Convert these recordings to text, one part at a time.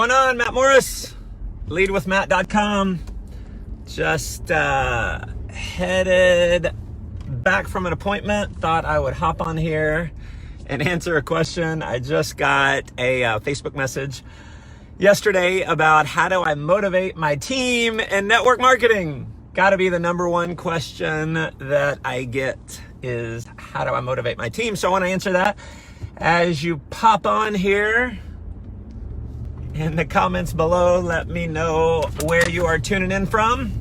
going on? Matt Morris, leadwithmatt.com. Just headed back from an appointment. Thought I would hop on here and answer a question. I just got a Facebook message yesterday about how do I motivate my team in network marketing. Got to be the number one question that I get is how do I motivate my team? So I want to answer that. As you pop on here in the comments below, let me know where you are tuning in from.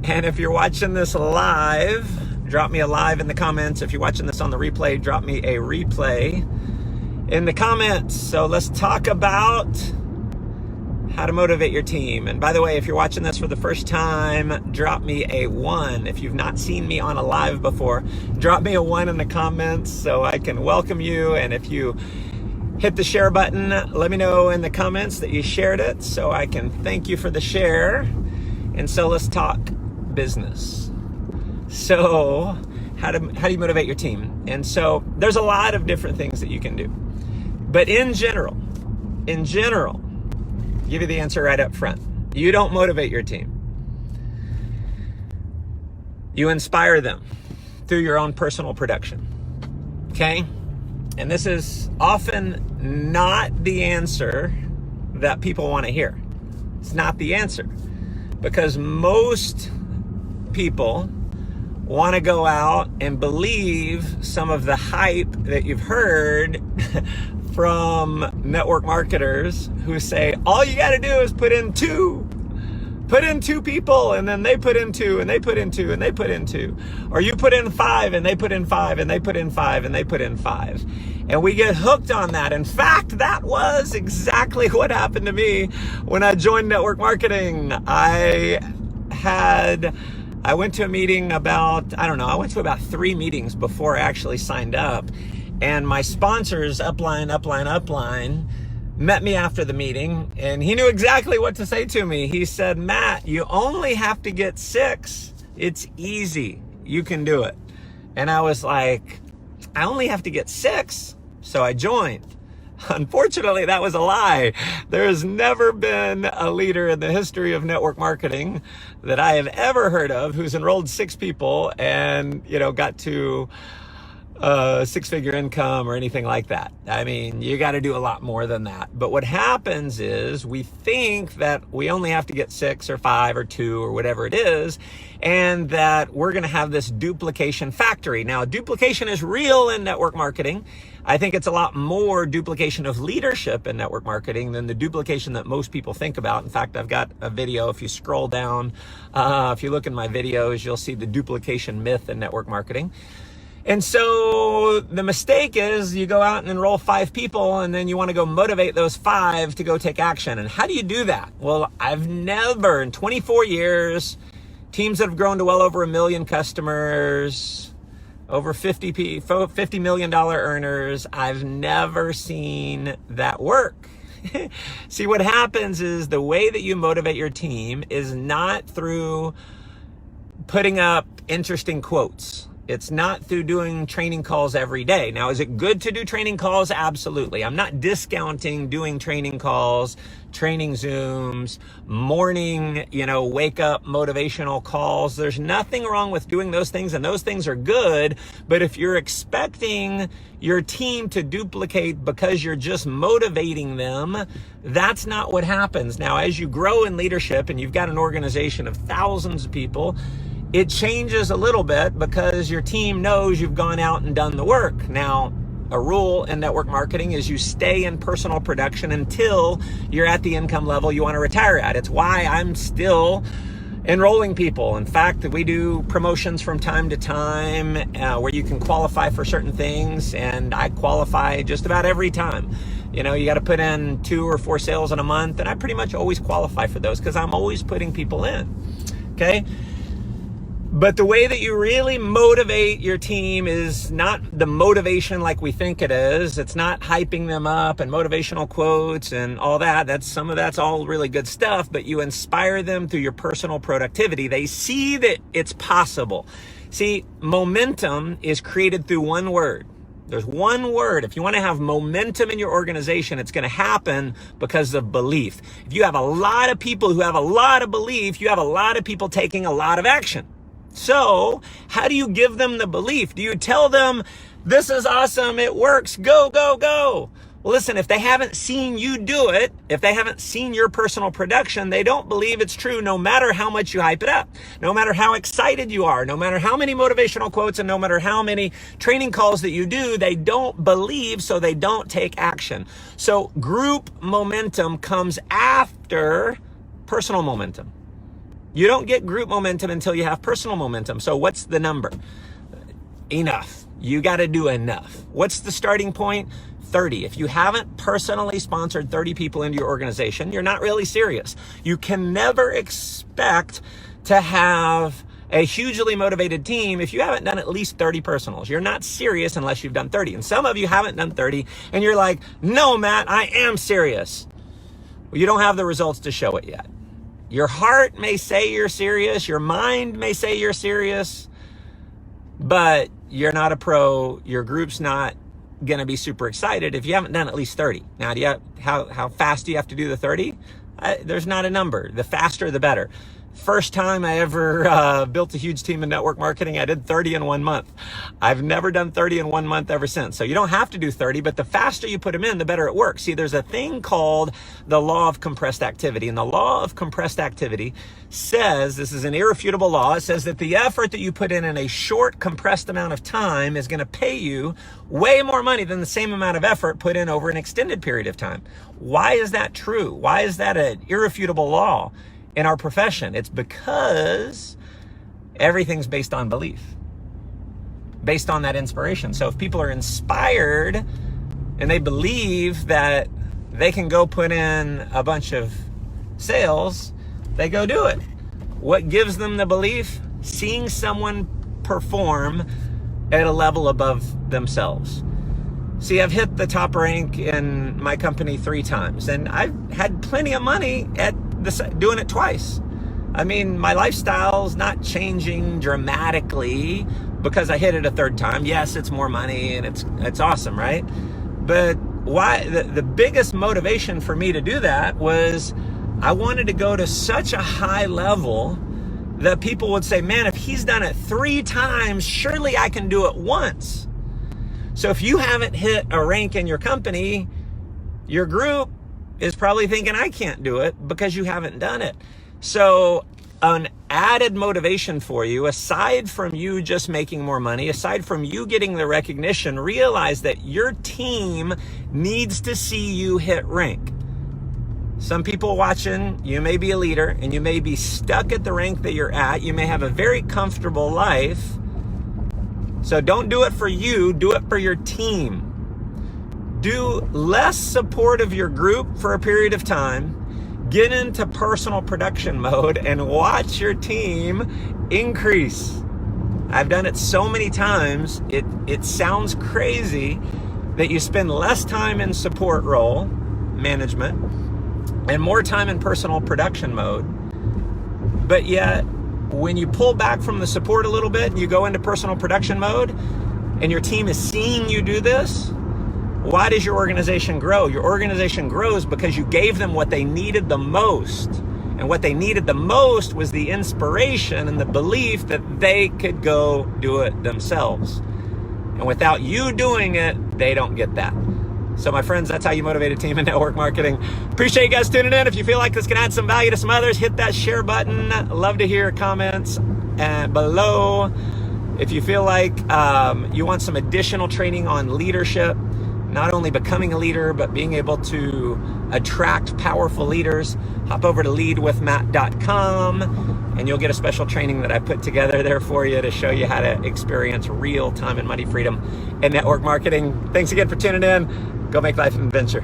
And if you're watching this live, drop me a live in the comments. If you're watching this on the replay, drop me a replay in the comments. So let's talk about how to motivate your team. And by the way, if you're watching this for the first time, drop me a 1. If you've not seen me on a live before, drop me a 1 in the comments so I can welcome you. And if you hit the share button, let me know in the comments that you shared it so I can thank you for the share. And so let's talk business. So how do you motivate your team? And so there's a lot of different things that you can do. But in general, give you the answer right up front. You don't motivate your team. You inspire them through your own personal production. Okay? And this is often not the answer that people want to hear. It's not the answer. Because most people want to go out and believe some of the hype that you've heard from network marketers who say, all you got to do is put in two people, and then they put in 2, and they put in 2, and they put in 2. Or you put in 5, and they put in 5, and they put in 5, and they put in 5. And we get hooked on that. In fact, that was exactly what happened to me when I joined network marketing. I went to a meeting I went to about 3 meetings before I actually signed up. And my sponsors, Upline, met me after the meeting, and he knew exactly what to say to me. He said, Matt, you only have to get 6. It's easy. You can do it. And I was like, I only have to get 6. So I joined. Unfortunately, that was a lie. There has never been a leader in the history of network marketing that I have ever heard of who's enrolled 6 people and, got to 6-figure income or anything like that. I mean, you got to do a lot more than that. But what happens is we think that we only have to get 6 or 5 or 2 or whatever it is, and that we're going to have this duplication factory. Now, duplication is real in network marketing. I think it's a lot more duplication of leadership in network marketing than the duplication that most people think about. In fact, I've got a video. If you scroll down, if you look in my videos, you'll see the duplication myth in network marketing. And so the mistake is you go out and enroll 5 people, and then you want to go motivate those 5 to go take action. And how do you do that? Well, I've never, in 24 years, teams that have grown to well over 1 million customers, over $50 million earners, I've never seen that work. See, what happens is the way that you motivate your team is not through putting up interesting quotes. It's not through doing training calls every day. Now, is it good to do training calls? Absolutely. I'm not discounting doing training calls, training Zooms, morning, wake up motivational calls. There's nothing wrong with doing those things, and those things are good. But if you're expecting your team to duplicate because you're just motivating them, that's not what happens. Now, as you grow in leadership and you've got an organization of thousands of people, it changes a little bit because your team knows you've gone out and done the work. Now, a rule in network marketing is you stay in personal production until you're at the income level you want to retire at. It's why I'm still enrolling people. In fact, we do promotions from time to time where you can qualify for certain things, and I qualify just about every time. You got to put in 2 or 4 sales in a month, and I pretty much always qualify for those because I'm always putting people in. Okay? But the way that you really motivate your team is not the motivation like we think it is. It's not hyping them up and motivational quotes and all that. That's all really good stuff, but you inspire them through your personal productivity. They see that it's possible. See, momentum is created through one word, There's one word. If you want to have momentum in your organization, it's going to happen because of belief. If you have a lot of people who have a lot of belief, you have a lot of people taking a lot of action. So how do you give them the belief? Do you tell them, this is awesome, it works, go, go, go? Well, listen, if they haven't seen you do it, if they haven't seen your personal production, they don't believe it's true no matter how much you hype it up, no matter how excited you are, no matter how many motivational quotes, and no matter how many training calls that you do, they don't believe, so they don't take action. So group momentum comes after personal momentum. You don't get group momentum until you have personal momentum. So what's the number? Enough. You got to do enough. What's the starting point? 30. If you haven't personally sponsored 30 people into your organization, you're not really serious. You can never expect to have a hugely motivated team if you haven't done at least 30 personals. You're not serious unless you've done 30. And some of you haven't done 30 and you're like, no, Matt, I am serious. Well, you don't have the results to show it yet. Your heart may say you're serious. Your mind may say you're serious, but you're not a pro. Your group's not going to be super excited if you haven't done at least 30. Now, how fast do you have to do the 30? There's not a number. The faster, the better. First time I ever built a huge team in network marketing, I did 30 in 1 month. I've never done 30 in 1 month ever since. So you don't have to do 30, but the faster you put them in, the better it works. See, there's a thing called the law of compressed activity. And the law of compressed activity says, this is an irrefutable law, it says that the effort that you put in a short, compressed amount of time is going to pay you way more money than the same amount of effort put in over an extended period of time. Why is that true? Why is that an irrefutable law in our profession? It's because everything's based on belief, based on that inspiration. So if people are inspired and they believe that they can go put in a bunch of sales, they go do it. What gives them the belief? Seeing someone perform at a level above themselves. See, I've hit the top rank in my company 3 times, and I've had plenty of money at doing it twice. I mean, my lifestyle's not changing dramatically because I hit it a 3rd time. Yes, it's more money and it's awesome, right? But why? The biggest motivation for me to do that was I wanted to go to such a high level that people would say, man, if he's done it 3 times, surely I can do it once. So if you haven't hit a rank in your company, your group is probably thinking, I can't do it because you haven't done it. So an added motivation for you, aside from you just making more money, aside from you getting the recognition, realize that your team needs to see you hit rank. Some people watching, you may be a leader and you may be stuck at the rank that you're at. You may have a very comfortable life. So don't do it for you, do it for your team. Do less support of your group for a period of time, get into personal production mode and watch your team increase. I've done it so many times, it sounds crazy that you spend less time in support role, management, and more time in personal production mode. But yet, when you pull back from the support a little bit and you go into personal production mode and your team is seeing you do this, why does your organization grow? Your organization grows because you gave them what they needed the most. And what they needed the most was the inspiration and the belief that they could go do it themselves. And without you doing it, they don't get that. So my friends, that's how you motivate a team in network marketing. Appreciate you guys tuning in. If you feel like this can add some value to some others, hit that share button. Love to hear comments below. If you feel like you want some additional training on leadership, not only becoming a leader, but being able to attract powerful leaders, hop over to leadwithmatt.com and you'll get a special training that I put together there for you to show you how to experience real time and money freedom in network marketing. Thanks again for tuning in. Go make life an adventure.